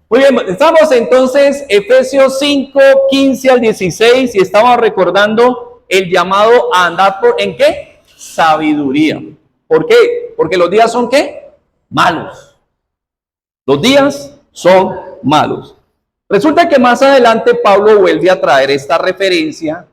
Muy bien, estamos entonces Efesios 5, 15 al 16 y estamos recordando el llamado a andar por, ¿en qué? Sabiduría. ¿Por qué? Porque los días son ¿qué? Malos. Los días son malos. Resulta que más adelante Pablo vuelve a traer esta referencia,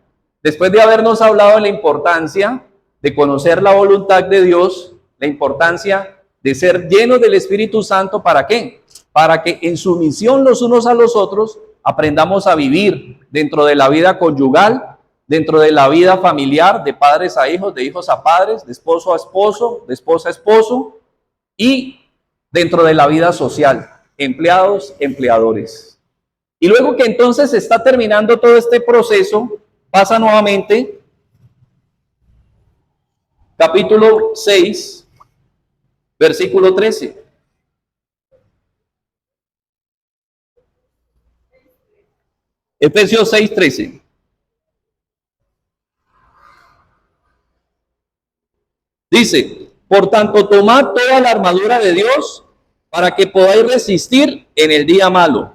después de habernos hablado de la importancia de conocer la voluntad de Dios, la importancia de ser llenos del Espíritu Santo, ¿para qué? Para que en sumisión los unos a los otros aprendamos a vivir dentro de la vida conyugal, dentro de la vida familiar, de padres a hijos, de hijos a padres, de esposo a esposo, de esposa a esposo, y dentro de la vida social, empleados, empleadores. Y luego que entonces está terminando todo este proceso, pasa nuevamente, capítulo 6, versículo 13. Efesios 6, 13. Dice, por tanto, tomad toda la armadura de Dios para que podáis resistir en el día malo.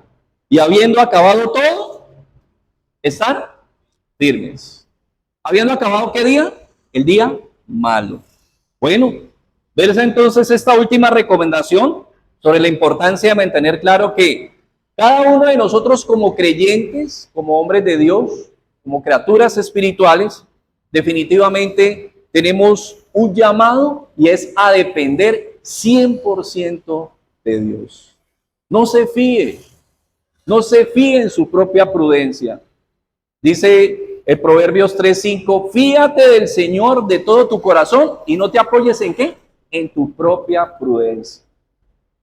Y habiendo acabado todo, estar firmes. Habiendo acabado, ¿qué día? El día malo. Bueno, verse entonces esta última recomendación sobre la importancia de mantener claro que cada uno de nosotros como creyentes, como hombres de Dios, como criaturas espirituales, definitivamente tenemos un llamado y es a depender 100% de Dios. No se fíe en su propia prudencia. Dice el Proverbios 3:5, fíate del Señor de todo tu corazón y no te apoyes ¿en qué? En tu propia prudencia.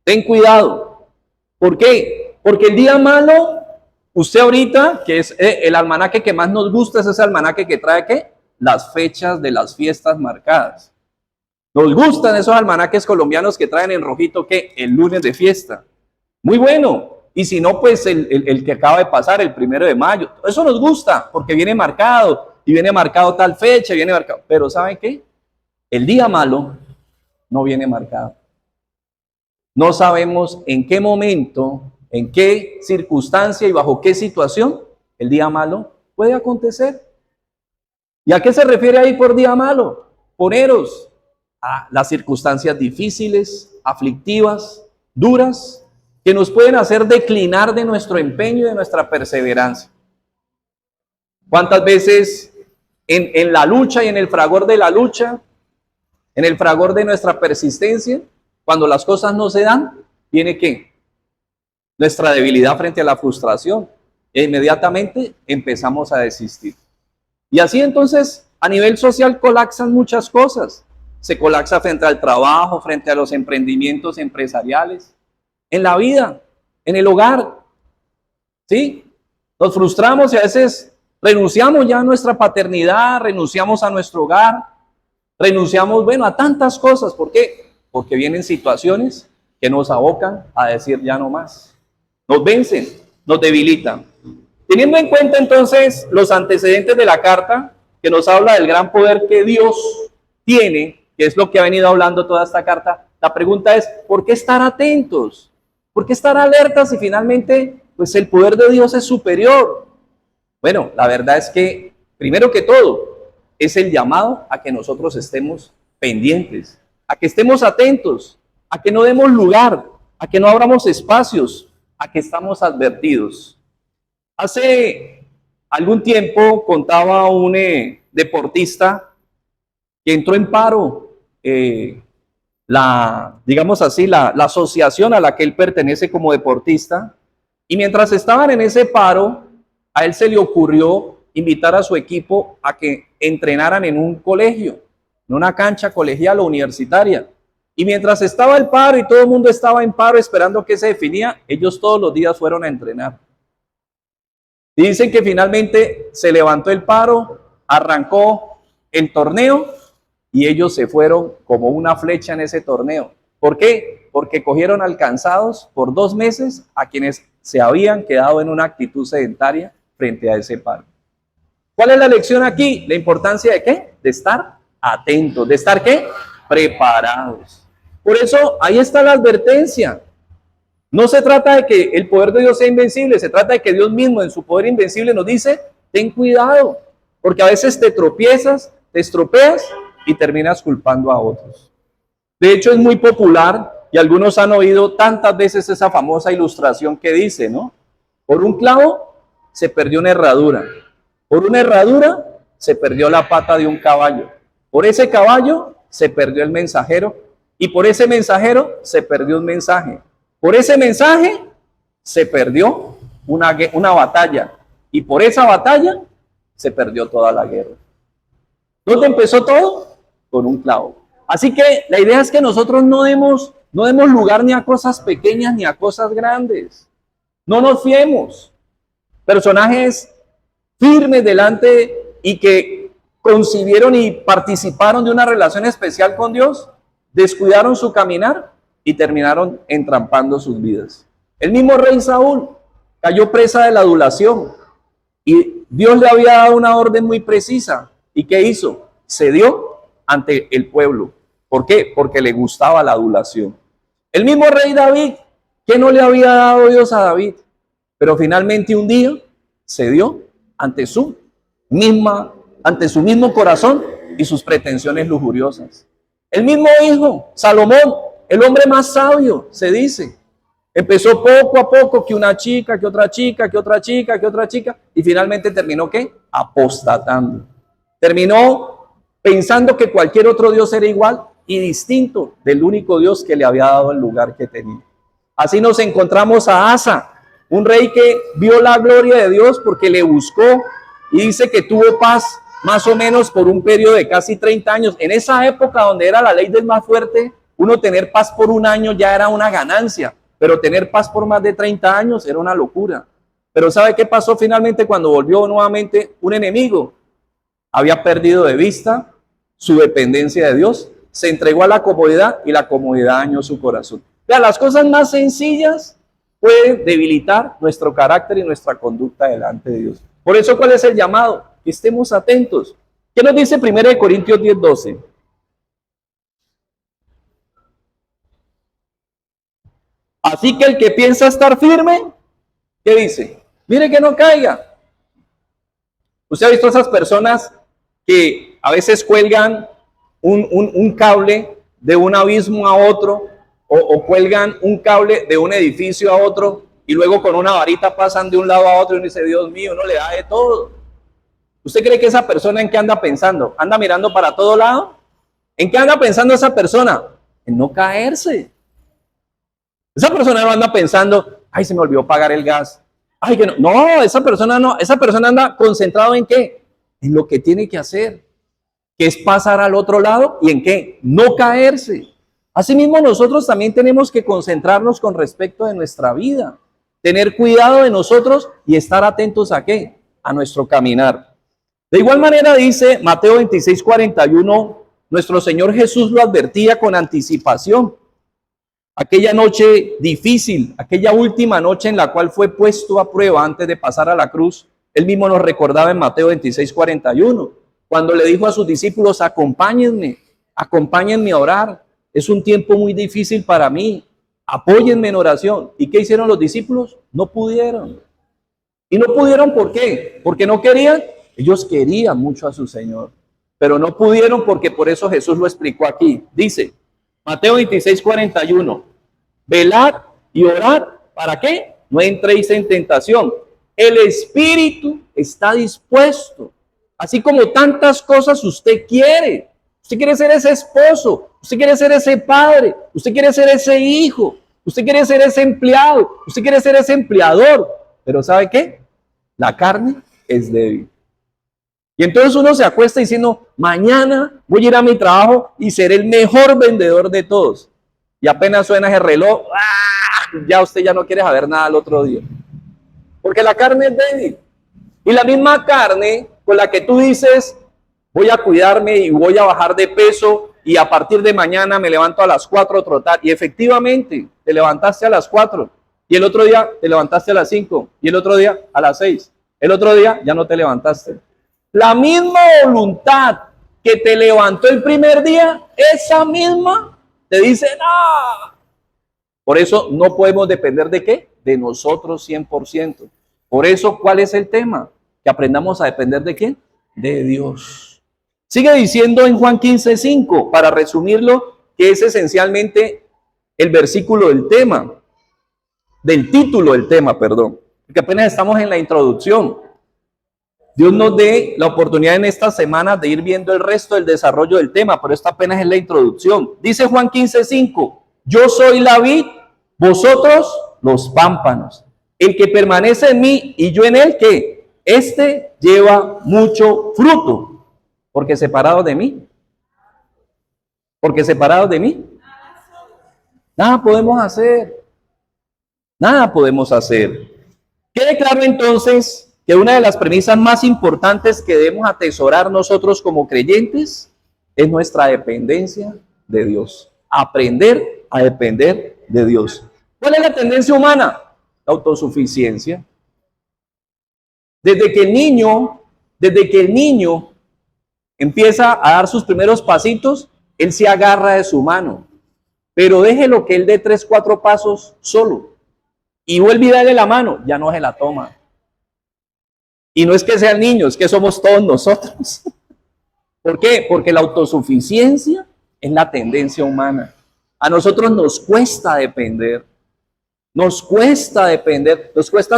Ten cuidado. ¿Por qué? Porque el día malo, usted ahorita, que es el almanaque que más nos gusta, es ese almanaque que trae ¿qué? Las fechas de las fiestas marcadas. Nos gustan esos almanaques colombianos que traen en rojito ¿qué? El lunes de fiesta. Muy bueno. Y si no, pues el que acaba de pasar, el 1 de mayo. Eso nos gusta, porque viene marcado, y viene marcado tal fecha, viene marcado. Pero ¿saben qué? El día malo no viene marcado. No sabemos en qué momento, en qué circunstancia y bajo qué situación el día malo puede acontecer. ¿Y a qué se refiere ahí por día malo? Poneros a las circunstancias difíciles, aflictivas, duras, que nos pueden hacer declinar de nuestro empeño y de nuestra perseverancia. ¿Cuántas veces en la lucha y en el fragor de la lucha, en el fragor de nuestra persistencia, cuando las cosas no se dan, viene ¿qué? Nuestra debilidad frente a la frustración. E inmediatamente empezamos a desistir. Y así entonces, a nivel social colapsan muchas cosas. Se colapsa frente al trabajo, frente a los emprendimientos empresariales, en la vida, en el hogar, ¿sí? Nos frustramos y a veces renunciamos ya a nuestra paternidad, renunciamos a nuestro hogar, renunciamos, bueno, a tantas cosas. ¿Por qué? Porque vienen situaciones que nos abocan a decir ya no más. Nos vencen, nos debilitan. Teniendo en cuenta entonces los antecedentes de la carta, que nos habla del gran poder que Dios tiene, que es lo que ha venido hablando toda esta carta, la pregunta es, ¿por qué estar atentos? ¿Por qué estar alertas si finalmente pues el poder de Dios es superior? Bueno, la verdad es que, primero que todo, es el llamado a que nosotros estemos pendientes, a que estemos atentos, a que no demos lugar, a que no abramos espacios, a que estamos advertidos. Hace algún tiempo contaba un deportista que entró en paro, digamos así, la asociación a la que él pertenece como deportista, y mientras estaban en ese paro, a él se le ocurrió invitar a su equipo a que entrenaran en un colegio, en una cancha colegial o universitaria. Y mientras estaba el paro y todo el mundo estaba en paro esperando que se definía, ellos todos los días fueron a entrenar. Y dicen que finalmente se levantó el paro, arrancó el torneo y ellos se fueron como una flecha en ese torneo. ¿Por qué? Porque cogieron alcanzados por 2 meses a quienes se habían quedado en una actitud sedentaria frente a ese paro. ¿Cuál es la lección aquí? La importancia de ¿qué? De estar atentos, de estar ¿qué? Preparados. Por eso ahí está la advertencia. No se trata de que el poder de Dios sea invencible, se trata de que Dios mismo en su poder invencible nos dice, ten cuidado, porque a veces te tropiezas, te estropeas y terminas culpando a otros. De hecho, es muy popular y algunos han oído tantas veces esa famosa ilustración que dice, ¿no? Por un clavo se perdió una herradura, por una herradura se perdió la pata de un caballo, por ese caballo se perdió el mensajero y por ese mensajero se perdió un mensaje. Por ese mensaje se perdió una batalla y por esa batalla se perdió toda la guerra. ¿Dónde empezó todo? Con un clavo. Así que la idea es que nosotros no demos lugar ni a cosas pequeñas ni a cosas grandes. No nos fiemos. Personajes firmes delante y que concibieron y participaron de una relación especial con Dios, descuidaron su caminar y terminaron entrampando sus vidas. El mismo rey Saúl cayó presa de la adulación y Dios le había dado una orden muy precisa. ¿Y qué hizo? Cedió ante el pueblo. ¿Por qué? Porque le gustaba la adulación. El mismo rey David, ¿qué no le había dado Dios a David? Pero finalmente un día cedió ante su mismo corazón y sus pretensiones lujuriosas. El mismo hijo, Salomón, el hombre más sabio, se dice, empezó poco a poco que una chica, que otra chica, que otra chica, que otra chica, y finalmente terminó ¿qué? Apostatando. Terminó pensando que cualquier otro Dios era igual y distinto del único Dios que le había dado el lugar que tenía. Así nos encontramos a Asa, un rey que vio la gloria de Dios porque le buscó y dice que tuvo paz más o menos por un periodo de casi 30 años. En esa época donde era la ley del más fuerte, uno tener paz por un año ya era una ganancia, pero tener paz por más de 30 años era una locura. Pero ¿sabe qué pasó finalmente cuando volvió nuevamente un enemigo? Había perdido de vista su dependencia de Dios, se entregó a la comodidad y la comodidad dañó su corazón. Vea, las cosas más sencillas pueden debilitar nuestro carácter y nuestra conducta delante de Dios. Por eso, ¿cuál es el llamado? Que estemos atentos. ¿Qué nos dice 1 Corintios 10:12? Así que el que piensa estar firme, ¿qué dice? Mire que no caiga. ¿Usted ha visto esas personas que a veces cuelgan un cable de un abismo a otro o cuelgan un cable de un edificio a otro y luego con una varita pasan de un lado a otro y uno dice, Dios mío, uno le da de todo? ¿Usted cree que esa persona en qué anda pensando? ¿Anda mirando para todo lado? ¿En qué anda pensando esa persona? En no caerse. Esa persona no anda pensando, ay, se me olvidó pagar el gas. Ay, que no. No, esa persona no. Esa persona anda concentrado en qué? En lo que tiene que hacer, que es pasar al otro lado y en qué? No caerse. Asimismo, nosotros también tenemos que concentrarnos con respecto de nuestra vida, tener cuidado de nosotros y estar atentos a qué? A nuestro caminar. De igual manera dice Mateo 26:41, nuestro Señor Jesús lo advertía con anticipación. Aquella noche difícil, aquella última noche en la cual fue puesto a prueba antes de pasar a la cruz, él mismo nos recordaba en Mateo 26:41, cuando le dijo a sus discípulos, acompáñenme a orar. Es un tiempo muy difícil para mí, apóyenme en oración. ¿Y qué hicieron los discípulos? No pudieron. ¿Y no pudieron por qué? ¿Porque no querían? Ellos querían mucho a su Señor, pero no pudieron porque por eso Jesús lo explicó aquí. Dice, Mateo 26:41, velad y orad, ¿para qué? No entréis en tentación. El espíritu está dispuesto, así como tantas cosas usted quiere. Usted quiere ser ese esposo, usted quiere ser ese padre, usted quiere ser ese hijo, usted quiere ser ese empleado, usted quiere ser ese empleador. Pero ¿sabe qué? La carne es débil. Y entonces uno se acuesta diciendo, mañana voy a ir a mi trabajo y seré el mejor vendedor de todos. Y apenas suena ese reloj, ya usted ya no quiere saber nada al otro día. Porque la carne es débil. Y la misma carne con la que tú dices, voy a cuidarme y voy a bajar de peso y a partir de mañana me levanto a las 4 a trotar. Y efectivamente te levantaste a las 4 y el otro día te levantaste a las 5 y el otro día a las 6. El otro día ya no te levantaste. La misma voluntad que te levantó el primer día, esa misma te dice, no, Por eso no podemos depender ¿de qué? De nosotros 100%. Por eso, ¿cuál es el tema? Que aprendamos a depender ¿de qué? De Dios. Sigue diciendo en Juan 15:5, para resumirlo, que es esencialmente el versículo del tema, del título del tema, perdón, porque apenas estamos en la introducción. Dios nos dé la oportunidad en estas semanas de ir viendo el resto del desarrollo del tema, pero esta apenas es la introducción. Dice Juan 15:5, yo soy la vid, vosotros los pámpanos. El que permanece en mí y yo en él, ¿qué? Este lleva mucho fruto, porque separado de mí, nada podemos hacer. Nada podemos hacer. Quede claro entonces que una de las premisas más importantes que debemos atesorar nosotros como creyentes es nuestra dependencia de Dios. Aprender a depender de Dios. ¿Cuál es la tendencia humana? La autosuficiencia. Desde que el niño empieza a dar sus primeros pasitos, él se agarra de su mano. Pero déjelo que él dé 3, 4 pasos solo. Y vuelve a darle la mano, ya no se la toma. Y no es que sean niños, es que somos todos nosotros. ¿Por qué? Porque la autosuficiencia es la tendencia humana. A nosotros nos cuesta depender. Nos cuesta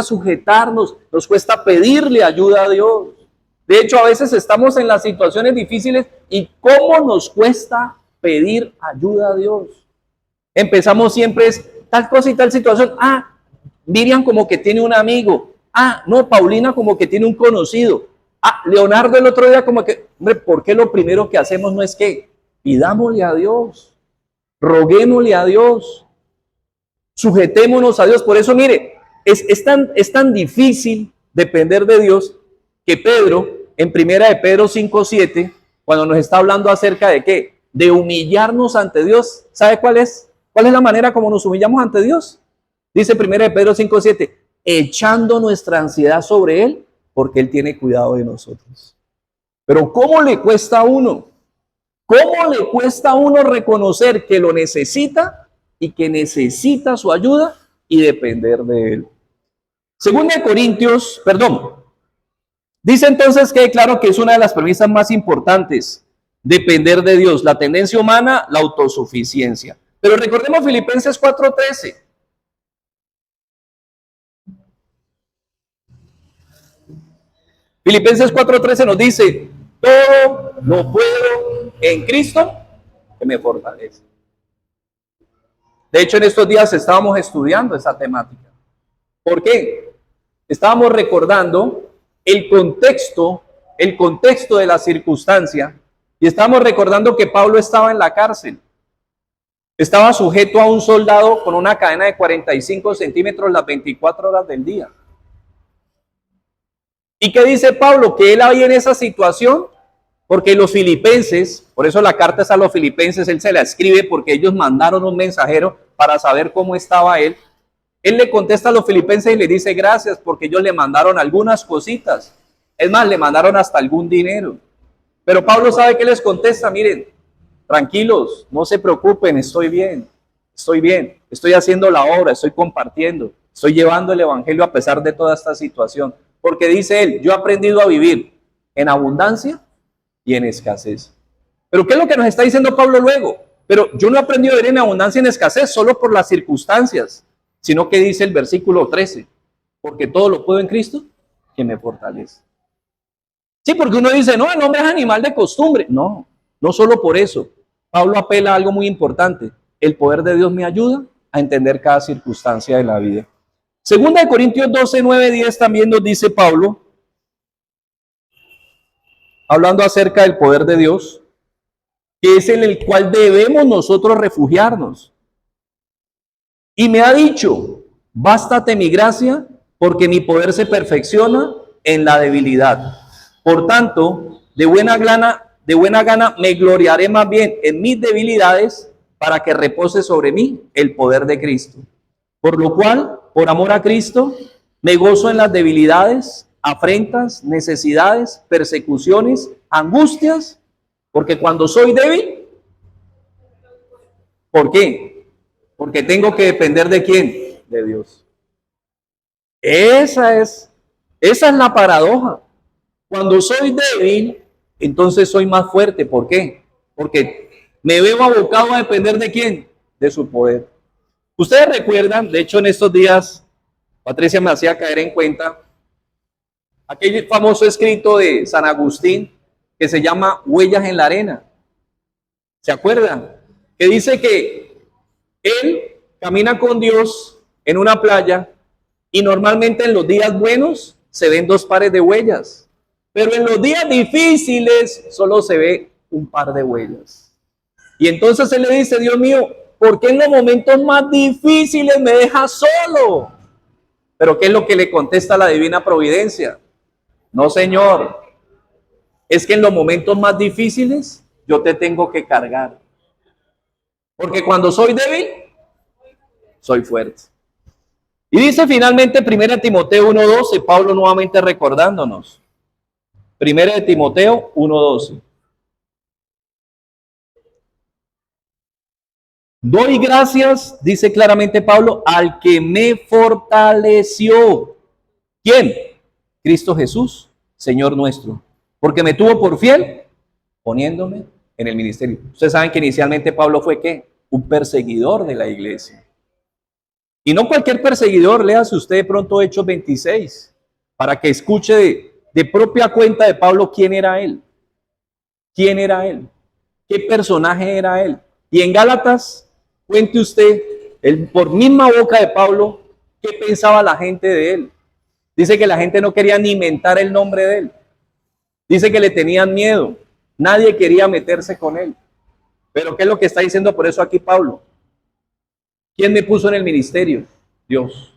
sujetarnos, nos cuesta pedirle ayuda a Dios. De hecho, a veces estamos en las situaciones difíciles y ¿cómo nos cuesta pedir ayuda a Dios? Empezamos siempre es tal cosa y tal situación. Miriam como que tiene un amigo. No, Paulina como que tiene un conocido. Leonardo el otro día como que, hombre, ¿por qué lo primero que hacemos no es que pidámosle a Dios, roguémosle a Dios, sujetémonos a Dios? Por eso, mire, es tan difícil depender de Dios que Pedro, en primera de Pedro 5:7, cuando nos está hablando acerca de qué, de humillarnos ante Dios, ¿sabe cuál es? ¿Cuál es la manera como nos humillamos ante Dios? Dice primera de Pedro 5:7, echando nuestra ansiedad sobre Él, porque Él tiene cuidado de nosotros. Pero ¿cómo le cuesta a uno? ¿Cómo le cuesta a uno reconocer que lo necesita y que necesita su ayuda y depender de Él? Segunda de Corintios, dice entonces que claro que es una de las premisas más importantes, depender de Dios. La tendencia humana, la autosuficiencia. Pero recordemos Filipenses 4:13. Filipenses 4:13 nos dice, todo lo puedo en Cristo que me fortalece. De hecho, en estos días estábamos estudiando esa temática. ¿Por qué? Estábamos recordando el contexto de la circunstancia y estábamos recordando que Pablo estaba en la cárcel. Estaba sujeto a un soldado con una cadena de 45 centímetros las 24 horas del día. ¿Y qué dice Pablo? Que él había en esa situación porque los filipenses, por eso la carta es a los filipenses, él se la escribe porque ellos mandaron un mensajero para saber cómo estaba él. Él le contesta a los filipenses y le dice gracias porque ellos le mandaron algunas cositas. Es más, le mandaron hasta algún dinero. Pero Pablo sabe que les contesta, miren, tranquilos, no se preocupen, estoy bien, estoy haciendo la obra, estoy compartiendo, estoy llevando el evangelio a pesar de toda esta situación. Porque dice él, yo he aprendido a vivir en abundancia y en escasez. Pero ¿qué es lo que nos está diciendo Pablo luego? Pero yo no he aprendido a vivir en abundancia y en escasez solo por las circunstancias, sino que dice el versículo 13, porque todo lo puedo en Cristo que me fortalece. Sí, porque uno dice, no, el hombre es animal de costumbre. No solo por eso. Pablo apela a algo muy importante. El poder de Dios me ayuda a entender cada circunstancia de la vida. Segunda de Corintios 12, 9, 10 también nos dice Pablo, hablando acerca del poder de Dios, que es en el cual debemos nosotros refugiarnos. Y me ha dicho, bástate mi gracia, porque mi poder se perfecciona en la debilidad. Por tanto, de buena gana me gloriaré más bien en mis debilidades, para que repose sobre mí el poder de Cristo. Por lo cual, por amor a Cristo, me gozo en las debilidades, afrentas, necesidades, persecuciones, angustias, porque cuando soy débil, ¿por qué? Porque tengo que depender ¿de quién? De Dios. Esa es la paradoja. Cuando soy débil, entonces soy más fuerte. ¿Por qué? Porque me veo abocado a depender ¿de quién? De su poder. Ustedes recuerdan, de hecho en estos días, Patricia me hacía caer en cuenta, aquel famoso escrito de San Agustín que se llama Huellas en la Arena. ¿Se acuerdan? Que dice que él camina con Dios en una playa y normalmente en los días buenos se ven 2 pares de huellas, pero en los días difíciles solo se ve un par de huellas. Y entonces él le dice, Dios mío, ¿por qué en los momentos más difíciles me dejas solo? Pero ¿qué es lo que le contesta la divina providencia? No, Señor, es que en los momentos más difíciles yo te tengo que cargar. Porque cuando soy débil, soy fuerte. Y dice finalmente 1 Timoteo 1:12, Pablo nuevamente recordándonos. 1 Timoteo 1:12. Doy gracias, dice claramente Pablo, al que me fortaleció. ¿Quién? Cristo Jesús, Señor nuestro. Porque me tuvo por fiel, poniéndome en el ministerio. Ustedes saben que inicialmente Pablo fue ¿qué? Un perseguidor de la iglesia. Y no cualquier perseguidor, léase usted de pronto Hechos 26, para que escuche de propia cuenta de Pablo quién era él. ¿Quién era él? ¿Qué personaje era él? Y en Gálatas, cuente usted, por misma boca de Pablo, qué pensaba la gente de él. Dice que la gente no quería ni mentar el nombre de él. Dice que le tenían miedo. Nadie quería meterse con él. Pero ¿qué es lo que está diciendo por eso aquí Pablo? ¿Quién me puso en el ministerio? Dios.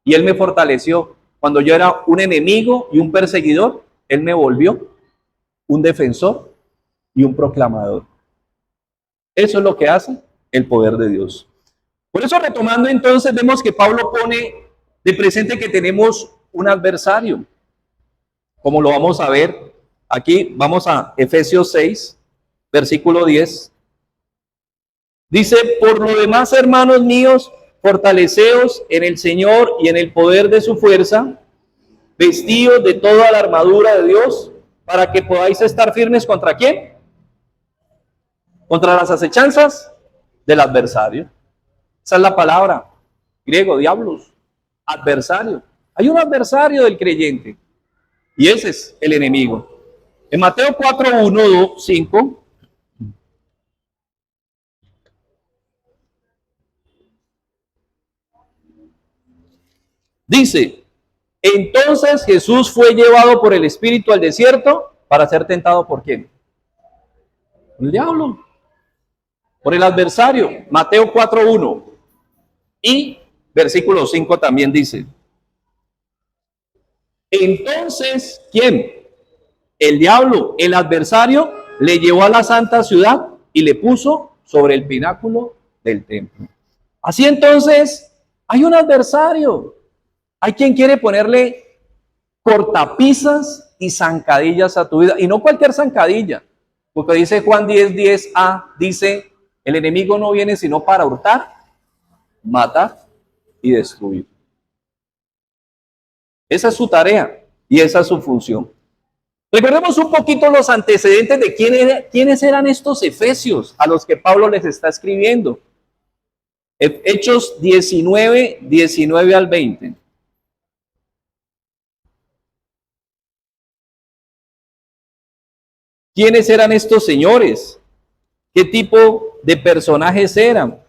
Y él me fortaleció. Cuando yo era un enemigo y un perseguidor, él me volvió un defensor y un proclamador. Eso es lo que hace el poder de Dios. Por eso, retomando entonces, vemos que Pablo pone de presente que tenemos un adversario. Como lo vamos a ver aquí, vamos a Efesios 6, versículo 10. Dice, por lo demás, hermanos míos, fortaleceos en el Señor y en el poder de su fuerza, vestidos de toda la armadura de Dios, para que podáis estar firmes ¿contra quién? Contra las acechanzas del adversario. Esa es la palabra griego, diablos, adversario. Hay un adversario del creyente y ese es el enemigo. En Mateo 4, 1, 2, 5. Dice, entonces Jesús fue llevado por el Espíritu al desierto para ser tentado ¿por quién? El diablo. Por el adversario. Mateo 4:1. Y versículo 5 también dice. Entonces, ¿quién? El diablo, el adversario, le llevó a la santa ciudad y le puso sobre el pináculo del templo. Así entonces, hay un adversario. Hay quien quiere ponerle cortapisas y zancadillas a tu vida. Y no cualquier zancadilla. Porque dice Juan 10:10a, dice, el enemigo no viene sino para hurtar, matar y destruir. Esa es su tarea y esa es su función. Recordemos un poquito los antecedentes de quiénes eran estos efesios a los que Pablo les está escribiendo. Hechos 19, 19 al 20. ¿Quiénes eran estos señores? ¿Qué tipo de personajes eran?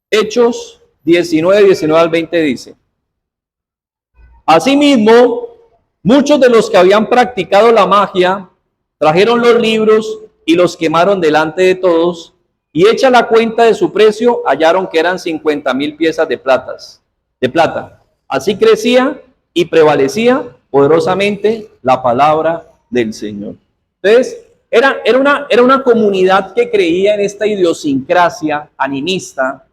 Hechos 19, 19 al 20 dice. Asimismo, muchos de los que habían practicado la magia trajeron los libros y los quemaron delante de todos, y hecha la cuenta de su precio, hallaron que eran 50,000 piezas de plata. Así crecía y prevalecía poderosamente la palabra del Señor. Entonces, era una comunidad que creía en esta idiosincrasia animista,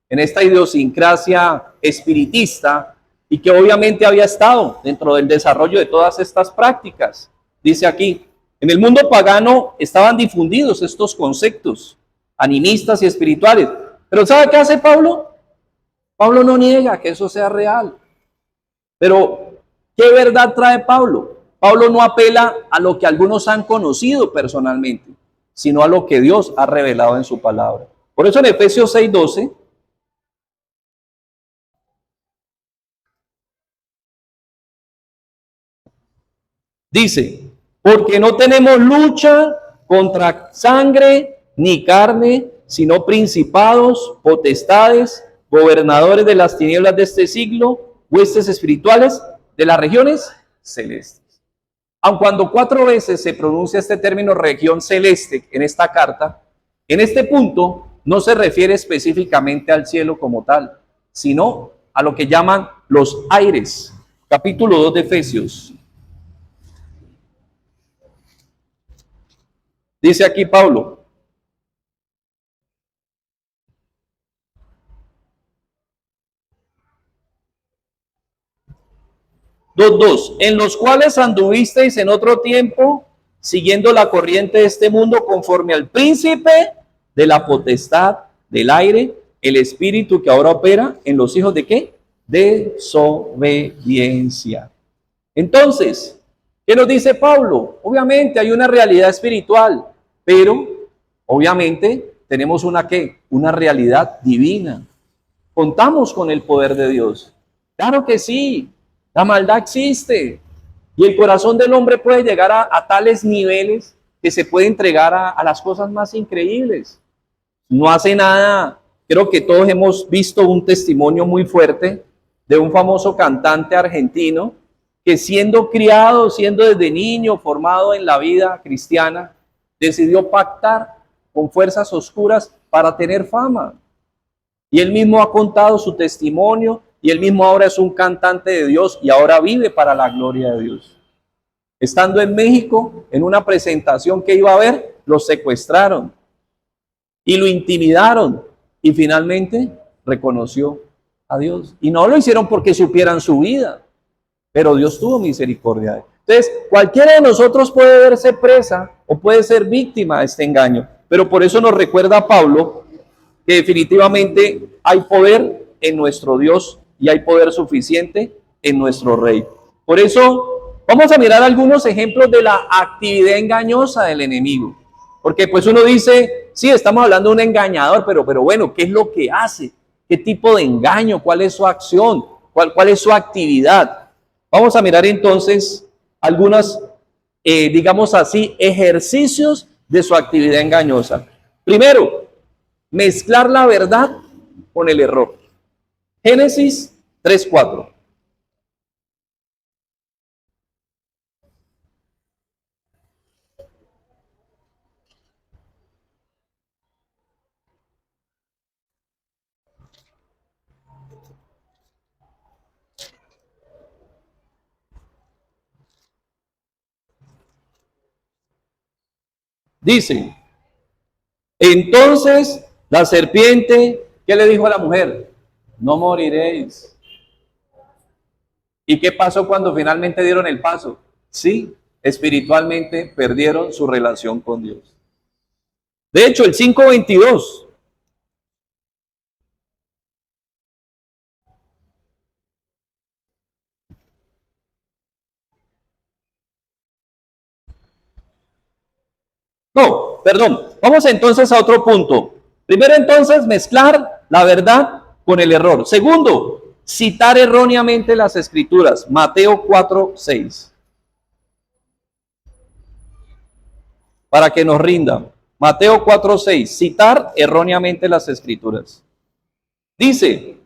en esta idiosincrasia espiritista, y que obviamente había estado dentro del desarrollo de todas estas prácticas. Dice aquí, en el mundo pagano estaban difundidos estos conceptos animistas y espirituales. Pero ¿sabe qué hace Pablo? Pablo no niega que eso sea real. Pero, ¿qué verdad trae Pablo? Pablo no apela a lo que algunos han conocido personalmente, sino a lo que Dios ha revelado en su palabra. Por eso en Efesios 6:12 dice, porque no tenemos lucha contra sangre ni carne, sino principados, potestades, gobernadores de las tinieblas de este siglo, huestes espirituales de las regiones celestes. Aun cuando 4 veces se pronuncia este término región celeste en esta carta, en este punto no se refiere específicamente al cielo como tal, sino a lo que llaman los aires. Capítulo 2 de Efesios. Dice aquí Pablo, 2:2, en los cuales anduvisteis en otro tiempo, siguiendo la corriente de este mundo, conforme al príncipe de la potestad del aire, el espíritu que ahora opera en los hijos de ¿qué? Desobediencia. Entonces, ¿qué nos dice Pablo? Obviamente hay una realidad espiritual, pero obviamente tenemos una ¿qué? Una realidad divina. Contamos con el poder de Dios. Claro que sí, la maldad existe y el corazón del hombre puede llegar a tales niveles que se puede entregar a las cosas más increíbles. No hace nada, creo que todos hemos visto un testimonio muy fuerte de un famoso cantante argentino que siendo criado, siendo desde niño formado en la vida cristiana, decidió pactar con fuerzas oscuras para tener fama. Y él mismo ha contado su testimonio y él mismo ahora es un cantante de Dios y ahora vive para la gloria de Dios. Estando en México, en una presentación que iba a ver, lo secuestraron y lo intimidaron y finalmente reconoció a Dios. Y no lo hicieron porque supieran su vida, pero Dios tuvo misericordia de él. Entonces, cualquiera de nosotros puede verse presa o puede ser víctima de este engaño, pero por eso nos recuerda Pablo que definitivamente hay poder en nuestro Dios y hay poder suficiente en nuestro Rey. Por eso vamos a mirar algunos ejemplos de la actividad engañosa del enemigo. Porque pues uno dice, sí, estamos hablando de un engañador, pero bueno, ¿qué es lo que hace? ¿Qué tipo de engaño? ¿Cuál es su acción? ¿Cuál es su actividad? Vamos a mirar entonces algunos, digamos así, ejercicios de su actividad engañosa. Primero, mezclar la verdad con el error. Génesis 3:4. Dice, entonces la serpiente, ¿qué le dijo a la mujer? No moriréis. ¿Y qué pasó cuando finalmente dieron el paso? Sí, espiritualmente perdieron su relación con Dios. De hecho, el 5:22. No, perdón. Vamos entonces a otro punto. Primero entonces, mezclar la verdad con el error. Segundo, citar erróneamente las escrituras. Mateo 4:6. Para que nos rinda. Mateo 4:6. Citar erróneamente las escrituras. Dice,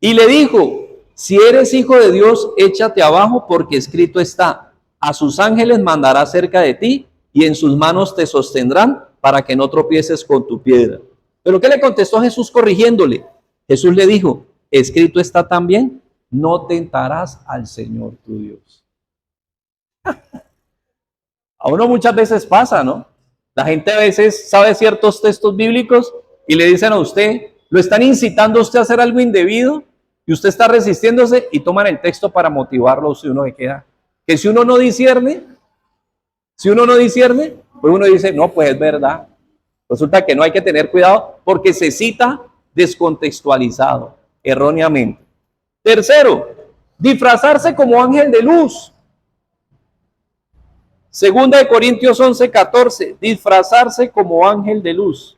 y le dijo, si eres hijo de Dios, échate abajo porque escrito está, a sus ángeles mandará cerca de ti y en sus manos te sostendrán para que no tropieces con tu piedra. Pero ¿qué le contestó Jesús corrigiéndole? Jesús le dijo, escrito está también, no tentarás al Señor tu Dios. A uno muchas veces pasa, ¿no? La gente a veces sabe ciertos textos bíblicos y le dicen a usted, lo están incitando a usted a hacer algo indebido y usted está resistiéndose y toman el texto para motivarlo si uno se queda. Que si uno no discierne, pues uno dice, no, pues es verdad. Resulta que no hay que tener cuidado porque se cita descontextualizado erróneamente. Tercero, disfrazarse como ángel de luz. Segunda de Corintios 11:14, disfrazarse como ángel de luz.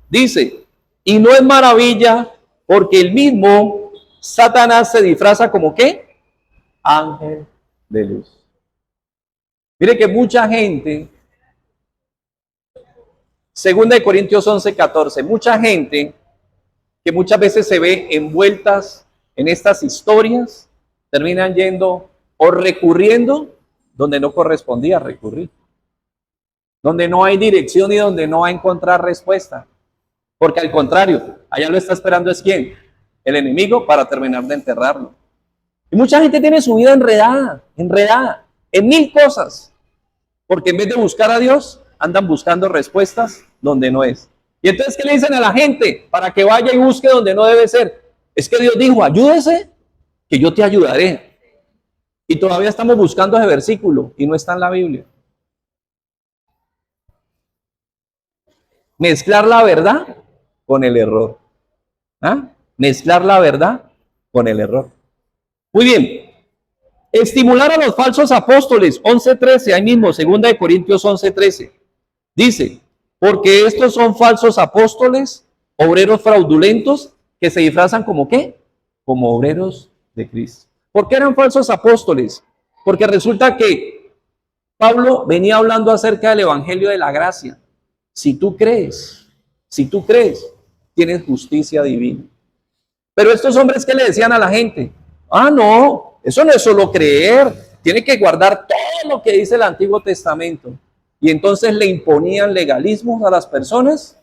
Dice, y no es maravilla porque el mismo Satanás se disfraza como ¿qué? Ángel de luz. Mire que mucha gente, segunda de Corintios 11:14, mucha gente que muchas veces se ve envueltas en estas historias, terminan yendo o recurriendo donde no correspondía recurrir, donde no hay dirección y donde no va a encontrar respuesta. Porque al contrario, allá lo está esperando es ¿quién? El enemigo para terminar de enterrarlo. Y mucha gente tiene su vida enredada en mil cosas. Porque en vez de buscar a Dios, andan buscando respuestas donde no es. Y entonces, ¿qué le dicen a la gente? Para que vaya y busque donde no debe ser. Es que Dios dijo, ayúdese, que yo te ayudaré. Y todavía estamos buscando ese versículo y no está en la Biblia. Mezclar la verdad con el error. ¿Ah? Mezclar la verdad con el error. Muy bien. Estimular a los falsos apóstoles, 11:13, ahí mismo, segunda de Corintios 11:13. Dice, porque estos son falsos apóstoles, obreros fraudulentos, que se disfrazan como ¿qué? Como obreros de Cristo. ¿Por qué eran falsos apóstoles? Porque resulta que Pablo venía hablando acerca del evangelio de la gracia. Si tú crees, tienes justicia divina. Pero estos hombres, ¿qué le decían a la gente? Ah, no, eso no es solo creer, tiene que guardar todo lo que dice el Antiguo Testamento. Y entonces le imponían legalismos a las personas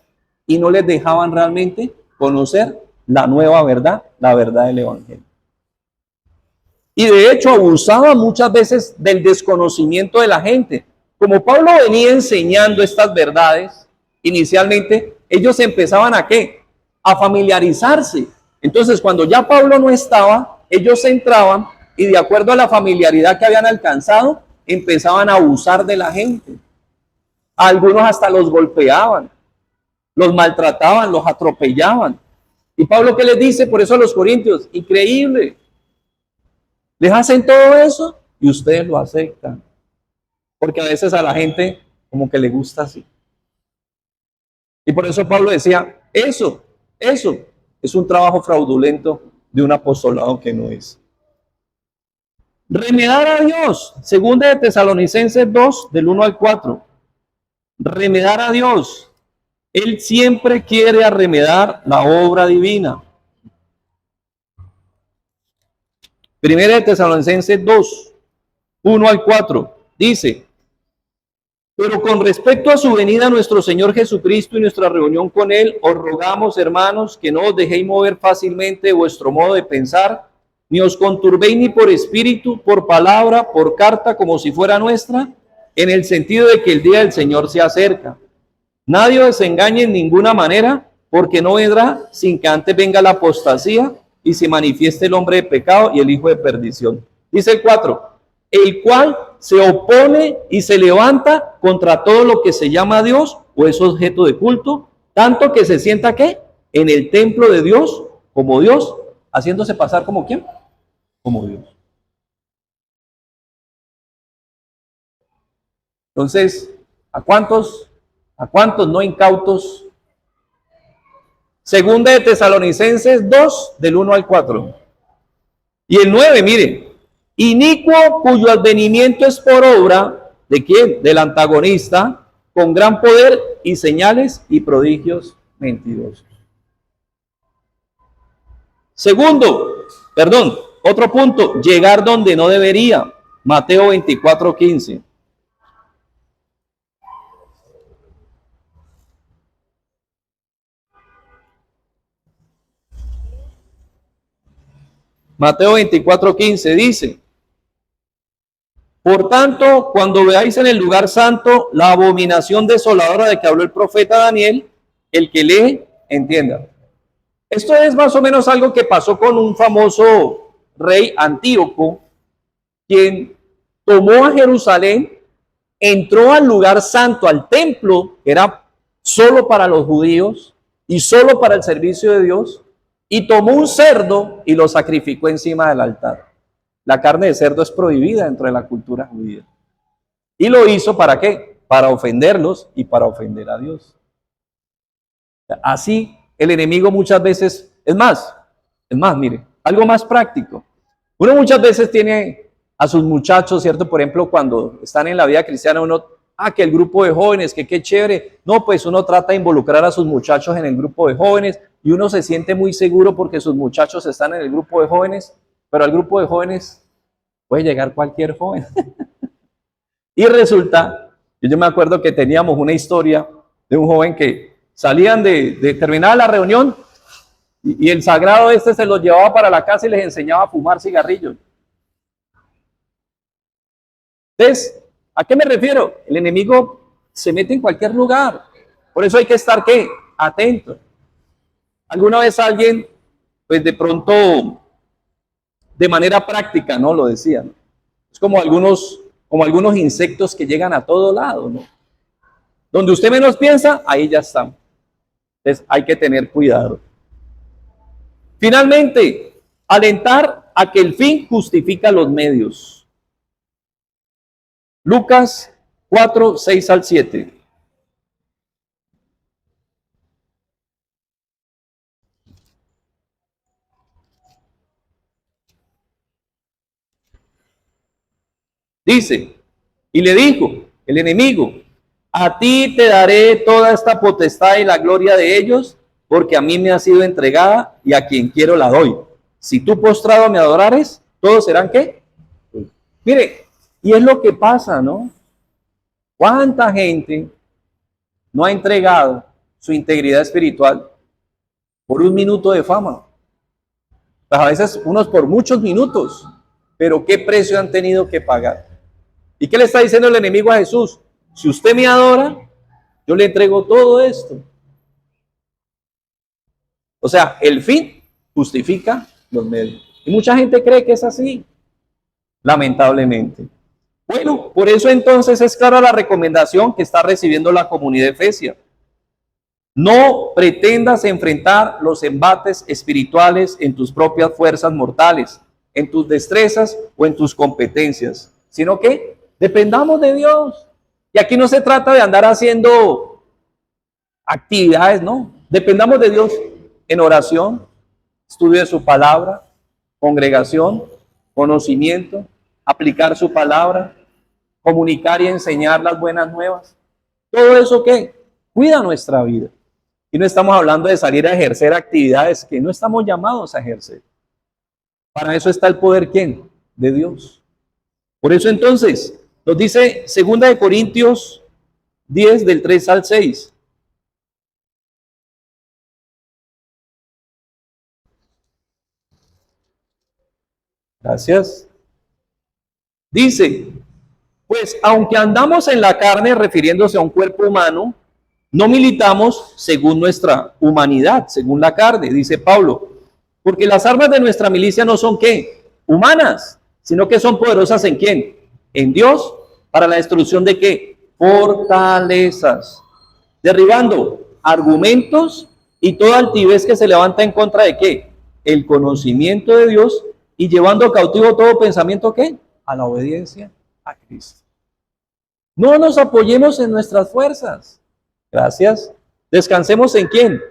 y no les dejaban realmente conocer la nueva verdad, la verdad del evangelio. Y de hecho abusaban muchas veces del desconocimiento de la gente. Como Pablo venía enseñando estas verdades, inicialmente ellos empezaban ¿a qué? A familiarizarse. Entonces cuando ya Pablo no estaba, ellos entraban y de acuerdo a la familiaridad que habían alcanzado, empezaban a abusar de la gente. Algunos hasta los golpeaban, los maltrataban, los atropellaban. Y Pablo, ¿qué les dice? Por eso a los corintios, increíble. Les hacen todo eso y ustedes lo aceptan. Porque a veces a la gente como que le gusta así. Y por eso Pablo decía, eso es un trabajo fraudulento de un apostolado que no es. Remedar a Dios, segunda de Tesalonicenses 2, del 1 al 4. Remedar a Dios. Él siempre quiere arremedar la obra divina. Primera de Tesalonicenses 2, 1 al 4. Dice, pero con respecto a su venida nuestro Señor Jesucristo y nuestra reunión con Él, os rogamos, hermanos, que no os dejéis mover fácilmente de vuestro modo de pensar, ni os conturbéis ni por espíritu, por palabra, por carta, como si fuera nuestra, en el sentido de que el día del Señor se acerca. Nadie os engañe en ninguna manera, porque no vendrá sin que antes venga la apostasía y se manifieste el hombre de pecado y el hijo de perdición. Dice el 4, el cual se opone y se levanta contra todo lo que se llama Dios o es objeto de culto, tanto que se sienta ¿qué? En el templo de Dios como Dios, haciéndose pasar como ¿quién? Como Dios. Entonces, ¿a cuántos no incautos? Segunda de Tesalonicenses 2, del 1 al 4. Y el 9, mire, inicuo cuyo advenimiento es por obra, ¿de quién? Del antagonista, con gran poder y señales y prodigios mentirosos. Otro punto, llegar donde no debería. Mateo 24, 15. Mateo 24, 15 dice, por tanto, cuando veáis en el lugar santo la abominación desoladora de que habló el profeta Daniel, el que lee, entienda. Esto es más o menos algo que pasó con un famoso rey Antíoco, quien tomó a Jerusalén entró al lugar santo, al templo, que era solo para los judíos y solo para el servicio de Dios, y tomó un cerdo y lo sacrificó encima del altar. La carne de cerdo es prohibida dentro de la cultura judía. Y lo hizo ¿para qué? Para ofenderlos y para ofender a Dios. Así el enemigo muchas veces, es más, mire, algo más práctico. Uno muchas veces tiene a sus muchachos, ¿cierto? Por ejemplo, cuando están en la vida cristiana, uno, que el grupo de jóvenes, que qué chévere. No, pues uno trata de involucrar a sus muchachos en el grupo de jóvenes y uno se siente muy seguro porque sus muchachos están en el grupo de jóvenes, pero al grupo de jóvenes puede llegar cualquier joven. Y resulta, yo me acuerdo que teníamos una historia de un joven que salían de terminar la reunión y el sagrado se los llevaba para la casa y les enseñaba a fumar cigarrillos. Entonces, ¿a qué me refiero? El enemigo se mete en cualquier lugar. Por eso hay que estar, ¿qué? Atento. Alguna vez alguien, pues de pronto, de manera práctica, ¿no? Lo decía, ¿no? Es como algunos insectos que llegan a todo lado, ¿no? Donde usted menos piensa, ahí ya están. Entonces hay que tener cuidado. Finalmente, alentar a que el fin justifica los medios. Lucas 4, 6 al 7. Dice, y le dijo el enemigo, a ti te daré toda esta potestad y la gloria de ellos, porque a mí me ha sido entregada y a quien quiero la doy. Si tú postrado me adorares, todos serán ¿qué? Mire, y es lo que pasa, ¿no? ¿Cuánta gente no ha entregado su integridad espiritual por un minuto de fama? Pues a veces unos por muchos minutos, pero ¿qué precio han tenido que pagar? ¿Y qué le está diciendo el enemigo a Jesús? Si usted me adora, yo le entrego todo esto. O sea, el fin justifica los medios. Y mucha gente cree que es así, lamentablemente. Bueno, por eso entonces es clara la recomendación que está recibiendo la comunidad efesia. No pretendas enfrentar los embates espirituales en tus propias fuerzas mortales, en tus destrezas o en tus competencias, sino que dependamos de Dios. Y aquí no se trata de andar haciendo actividades, no. Dependamos de Dios en oración, estudio de su palabra, congregación, conocimiento, aplicar su palabra, comunicar y enseñar las buenas nuevas. Todo eso que cuida nuestra vida. Y no estamos hablando de salir a ejercer actividades que no estamos llamados a ejercer. Para eso está el poder, ¿quién? De Dios. Por eso entonces nos dice 2 Corintios 10 del 3 al 6. Gracias. Dice, pues aunque andamos en la carne, refiriéndose a un cuerpo humano, no militamos según nuestra humanidad, según la carne, dice Pablo. Porque las armas de nuestra milicia no son ¿qué? Humanas, sino que son poderosas ¿en quién? En Dios, para la destrucción de ¿qué? Fortalezas. Derribando argumentos y toda altivez que se levanta en contra de ¿qué? El conocimiento de Dios y llevando cautivo todo pensamiento ¿qué? A la obediencia a Cristo. No nos apoyemos en nuestras fuerzas. Gracias. Descansemos ¿en quién?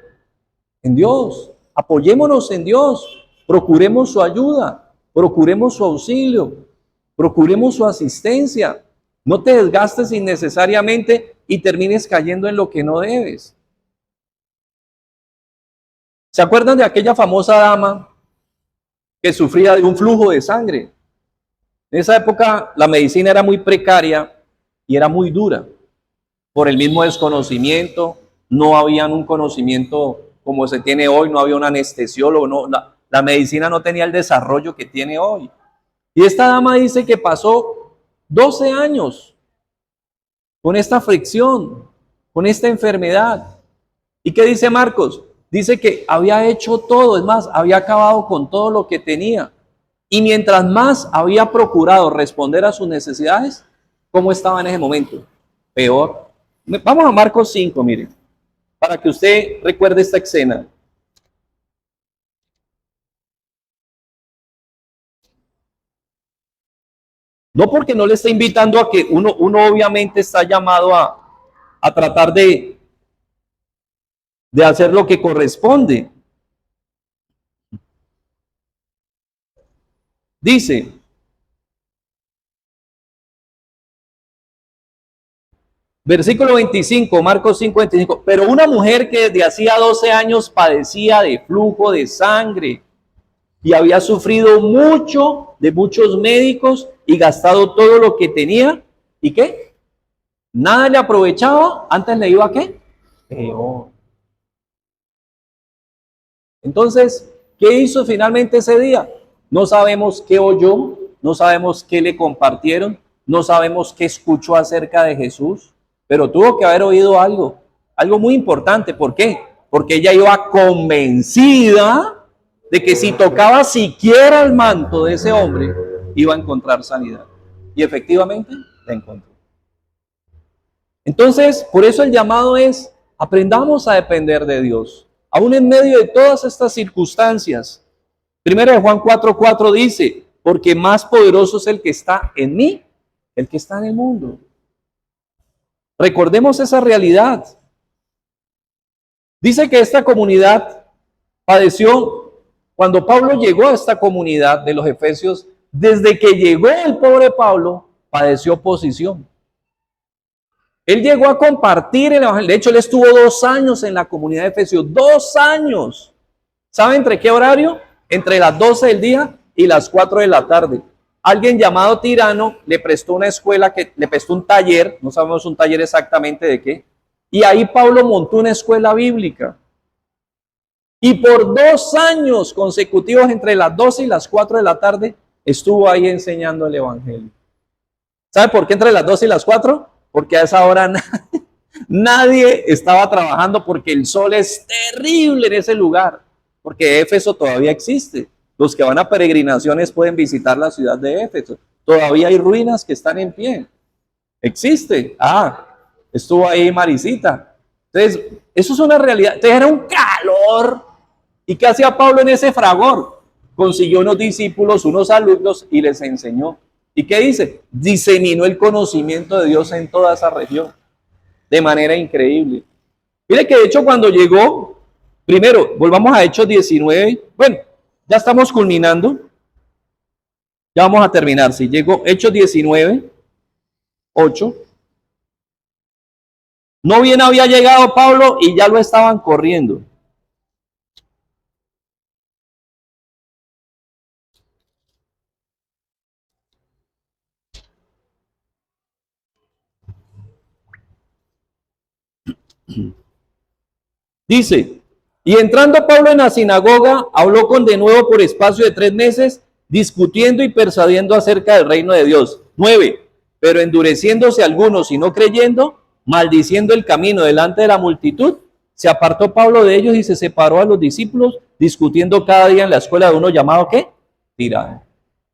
En Dios. Apoyémonos en Dios. Procuremos su ayuda. Procuremos su auxilio. Procuremos su asistencia. No te desgastes innecesariamente y termines cayendo en lo que no debes. ¿Se acuerdan de aquella famosa dama que sufría de un flujo de sangre? En esa época la medicina era muy precaria y era muy dura. Por el mismo desconocimiento, no había un conocimiento como se tiene hoy, no había un anestesiólogo, no, la medicina no tenía el desarrollo que tiene hoy. Y esta dama dice que pasó 12 años con esta aflicción, con esta enfermedad. ¿Y qué dice Marcos? Dice que había hecho todo, es más, había acabado con todo lo que tenía. Y mientras más había procurado responder a sus necesidades, ¿cómo estaba en ese momento? Peor. Vamos a Marcos 5, mire, para que usted recuerde esta escena. No porque no le está invitando a que uno obviamente está llamado a tratar de hacer lo que corresponde. Dice, versículo 25, Marcos 5, 25, pero una mujer que desde hacía 12 años padecía de flujo de sangre y había sufrido mucho de muchos médicos y gastado todo lo que tenía, ¿y qué? Nada le aprovechaba, antes le iba a ¿qué? Peor. Entonces, ¿qué hizo finalmente ese día? No sabemos qué oyó, no sabemos qué le compartieron, no sabemos qué escuchó acerca de Jesús, pero tuvo que haber oído algo muy importante. ¿Por qué? Porque ella iba convencida de que si tocaba siquiera el manto de ese hombre, iba a encontrar sanidad. Y efectivamente la encontró. Entonces, por eso el llamado es, aprendamos a depender de Dios, aún en medio de todas estas circunstancias. Primero de Juan 4:4 dice, porque más poderoso es el que está en mí, el que está en el mundo. Recordemos esa realidad. Dice que esta comunidad padeció, cuando Pablo llegó a esta comunidad de los Efesios, desde que llegó el pobre Pablo, padeció oposición. Él llegó a compartir el evangelio. De hecho, él estuvo 2 años en la comunidad de Efesios. 2 años. ¿Sabe entre qué horario? Entre las 12 del día y las 4 de la tarde. Alguien llamado Tirano le prestó una escuela, le prestó un taller, no sabemos un taller exactamente de qué, y ahí Pablo montó una escuela bíblica. Y por 2 años consecutivos, entre las 12 y las 4 de la tarde, estuvo ahí enseñando el evangelio. ¿Sabe por qué entre las 12 y las 4? Porque a esa hora nadie estaba trabajando, porque el sol es terrible en ese lugar, porque Éfeso todavía existe. Los que van a peregrinaciones pueden visitar la ciudad de Éfeso. Todavía hay ruinas que están en pie. Existe. Estuvo ahí Marisita. Entonces, eso es una realidad. Entonces era un calor. ¿Y qué hacía Pablo en ese fragor? Consiguió unos discípulos, unos alumnos y les enseñó. ¿Y qué dice? Diseminó el conocimiento de Dios en toda esa región de manera increíble. Mire que de hecho cuando llegó, primero, volvamos a Hechos 19, bueno, ya estamos culminando, ya vamos a terminar, si llegó Hechos 19, 8, no bien había llegado Pablo y ya lo estaban corriendo. Dice, y entrando Pablo en la sinagoga, habló con de nuevo por espacio de 3 meses, discutiendo y persuadiendo acerca del reino de Dios. 9, pero endureciéndose algunos y no creyendo, maldiciendo el camino delante de la multitud, se apartó Pablo de ellos y se separó a los discípulos, discutiendo cada día en la escuela de uno llamado, ¿qué? Tirano.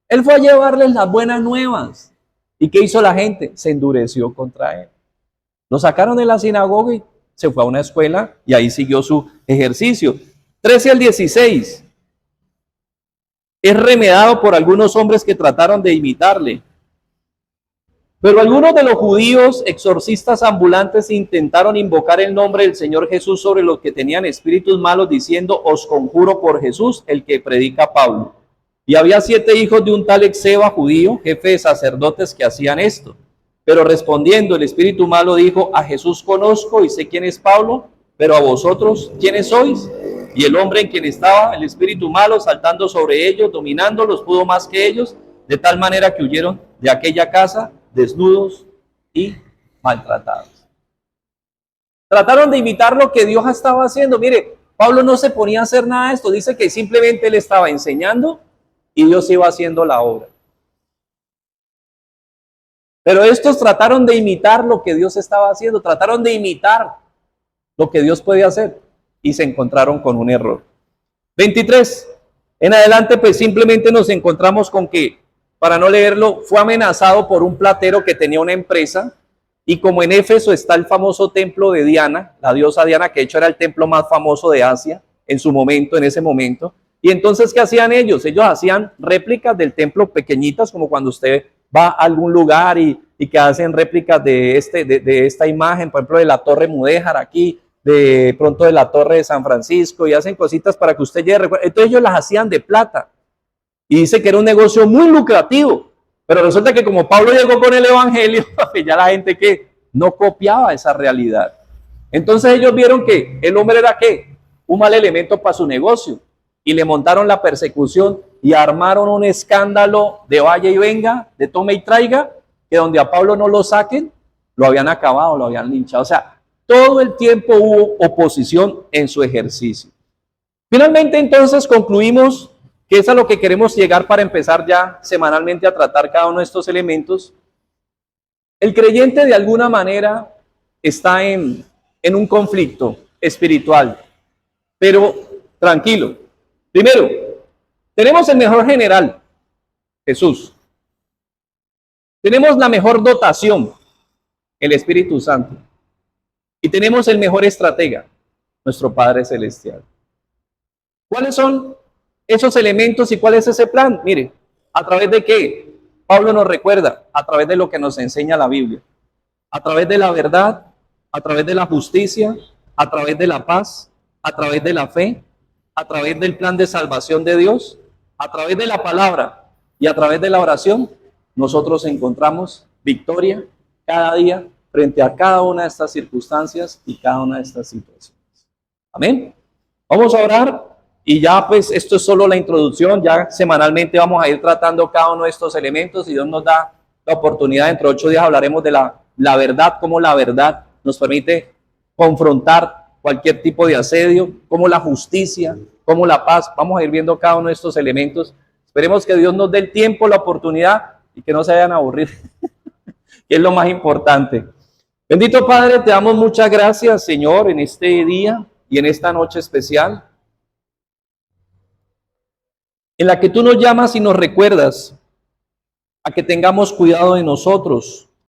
Él fue a llevarles las buenas nuevas. ¿Y qué hizo la gente? Se endureció contra él. Lo sacaron de la sinagoga y se fue a una escuela y ahí siguió su ejercicio. 13 al 16. Es remedado por algunos hombres que trataron de imitarle. Pero algunos de los judíos exorcistas ambulantes intentaron invocar el nombre del Señor Jesús sobre los que tenían espíritus malos, diciendo, os conjuro por Jesús, el que predica Pablo. Y había 7 hijos de un tal Exeba judío, jefe de sacerdotes, que hacían esto. Pero respondiendo el espíritu malo dijo, a Jesús conozco y sé quién es Pablo, pero a vosotros, ¿quiénes sois? Y el hombre en quien estaba el espíritu malo, saltando sobre ellos, dominándolos, pudo más que ellos, de tal manera que huyeron de aquella casa desnudos y maltratados. Trataron de imitar lo que Dios estaba haciendo. Mire, Pablo no se ponía a hacer nada de esto, dice que simplemente él estaba enseñando y Dios iba haciendo la obra. Pero estos trataron de imitar lo que Dios estaba haciendo, trataron de imitar lo que Dios podía hacer y se encontraron con un error. 23. En adelante, pues simplemente nos encontramos con que para no leerlo, fue amenazado por un platero que tenía una empresa. Y como en Éfeso está el famoso templo de Diana, la diosa Diana, que de hecho era el templo más famoso de Asia en su momento, en ese momento. Y entonces, ¿qué hacían ellos? Ellos hacían réplicas del templo pequeñitas, como cuando usted va a algún lugar y que hacen réplicas de esta imagen, por ejemplo, de la Torre Mudéjar aquí, de pronto de la Torre de San Francisco, y hacen cositas para que usted llegue. Entonces ellos las hacían de plata. Y dice que era un negocio muy lucrativo. Pero resulta que como Pablo llegó con el evangelio, ya la gente que no copiaba esa realidad. Entonces ellos vieron que el hombre era ¿qué? Un mal elemento para su negocio. Y le montaron la persecución y armaron un escándalo de vaya y venga, de tome y traiga, que donde a Pablo no lo saquen, lo habían acabado, lo habían linchado. O sea, todo el tiempo hubo oposición en su ejercicio. Finalmente entonces concluimos que es a lo que queremos llegar para empezar ya semanalmente a tratar cada uno de estos elementos. El creyente de alguna manera está en un conflicto espiritual, pero tranquilo. Primero, tenemos el mejor general, Jesús. Tenemos la mejor dotación, el Espíritu Santo. Y tenemos el mejor estratega, nuestro Padre Celestial. ¿Cuáles son esos elementos y cuál es ese plan? Mire, ¿a través de qué? Pablo nos recuerda, a través de lo que nos enseña la Biblia, a través de la verdad, a través de la justicia, a través de la paz, a través de la fe, a través del plan de salvación de Dios, a través de la palabra y a través de la oración, nosotros encontramos victoria cada día frente a cada una de estas circunstancias y cada una de estas situaciones. Amén. Vamos a orar. Y ya pues esto es solo la introducción, ya semanalmente vamos a ir tratando cada uno de estos elementos y Dios nos da la oportunidad, dentro de 8 días hablaremos de la verdad, cómo la verdad nos permite confrontar cualquier tipo de asedio, cómo la justicia, cómo la paz, vamos a ir viendo cada uno de estos elementos. Esperemos que Dios nos dé el tiempo, la oportunidad y que no se vayan a aburrir, que es lo más importante. Bendito Padre, te damos muchas gracias, Señor, en este día y en esta noche especial, en la que tú nos llamas y nos recuerdas a que tengamos cuidado de nosotros,